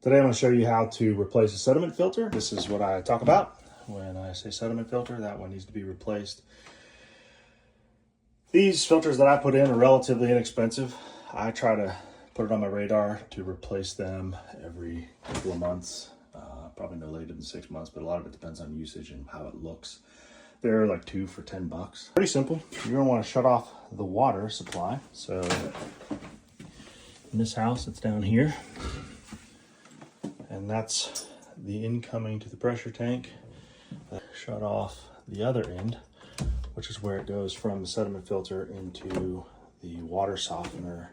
Today I'm going to show you how to replace a sediment filter. This is what I talk about when I say sediment filter. That one needs to be replaced. These filters that I put in are relatively inexpensive. I try to put it on my radar to replace them every couple of months, probably no later than 6 months, but a lot of it depends on usage and how it looks. They're like 2 for $10. Pretty simple. You're going to want to shut off the water supply. So in this house, it's down here. And that's the incoming to the pressure tank. Shut off the other end, which is where it goes from the sediment filter into the water softener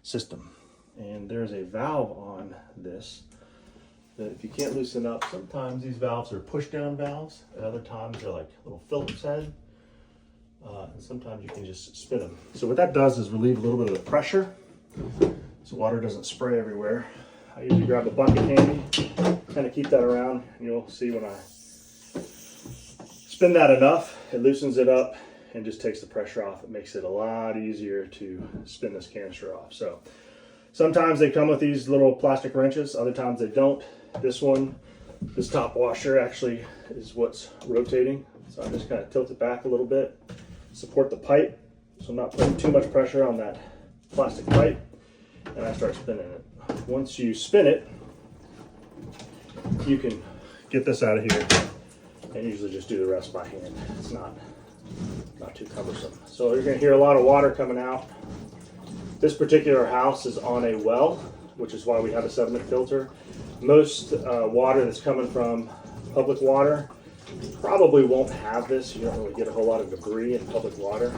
system. And there's a valve on this that if you can't loosen up, sometimes these valves are push down valves, and other times they're like little Phillips head. And sometimes you can just spin them. So what that does is relieve a little bit of the pressure so water doesn't spray everywhere. I usually grab a bucket handy, kind of keep that around, and you'll see when I spin that enough, it loosens it up and just takes the pressure off. It makes it a lot easier to spin this canister off. So sometimes they come with these little plastic wrenches, other times they don't. This one, this top washer actually is what's rotating. So I just kind of tilt it back a little bit, support the pipe, so I'm not putting too much pressure on that plastic pipe, and I start spinning it. Once you spin it, you can get this out of here and usually just do the rest by hand. It's not too cumbersome. So you're going to hear a lot of water coming out. This particular house is on a well, which is why we have a sediment filter. Most water that's coming from public water probably won't have this. You don't really get a whole lot of debris in public water.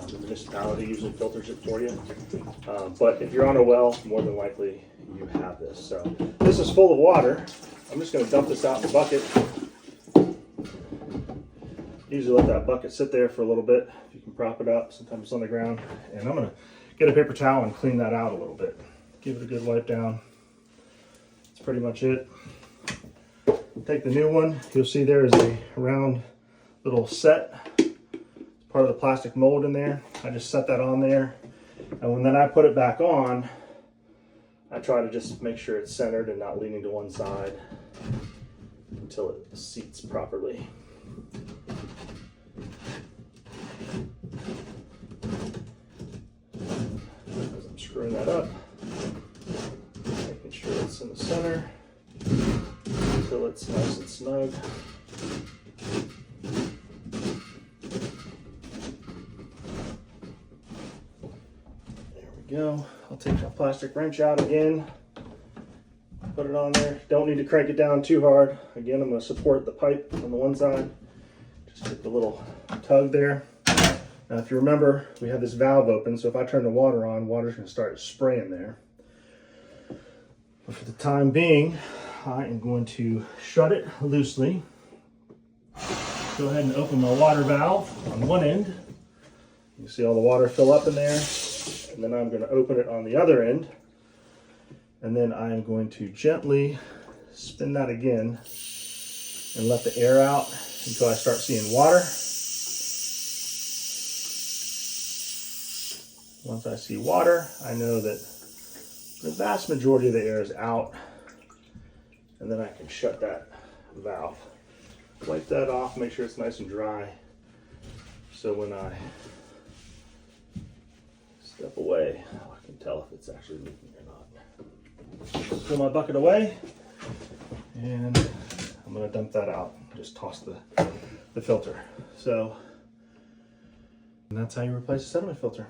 The municipality usually filters it for you. But if you're on a well, more than likely you have this. So this is full of water. I'm just going to dump this out in the bucket. Usually let that bucket sit there for a little bit. If you can prop it up, sometimes it's on the ground. And I'm going to get a paper towel and clean that out a little bit. Give it a good wipe down. That's pretty much it. Take the new one. You'll see there is a round little set. Part of the plastic mold in there. I just set that on there, and then I put it back on, I try to just make sure it's centered and not leaning to one side until it seats properly. As I'm screwing that up, making sure it's in the center until it's nice and snug. Go. I'll take my plastic wrench out again, put it on there. Don't need to crank it down too hard. Again, I'm going to support the pipe on the one side. Just get the little tug there. Now if you remember, we have this valve open, so if I turn the water on, water's going to start spraying there. But for the time being, I am going to shut it loosely. Go ahead and open my water valve on one end. You can see all the water fill up in there. And then I'm going to open it on the other end, and then I am going to gently spin that again and let the air out until I start seeing water. Once I see water, I know that the vast majority of the air is out, and then I can shut that valve. Wipe that off, make sure it's nice and dry, so when I step away, I can tell if it's actually leaking or not. Pull my bucket away, and I'm going to dump that out. Just toss the filter. So, and that's how you replace a sediment filter.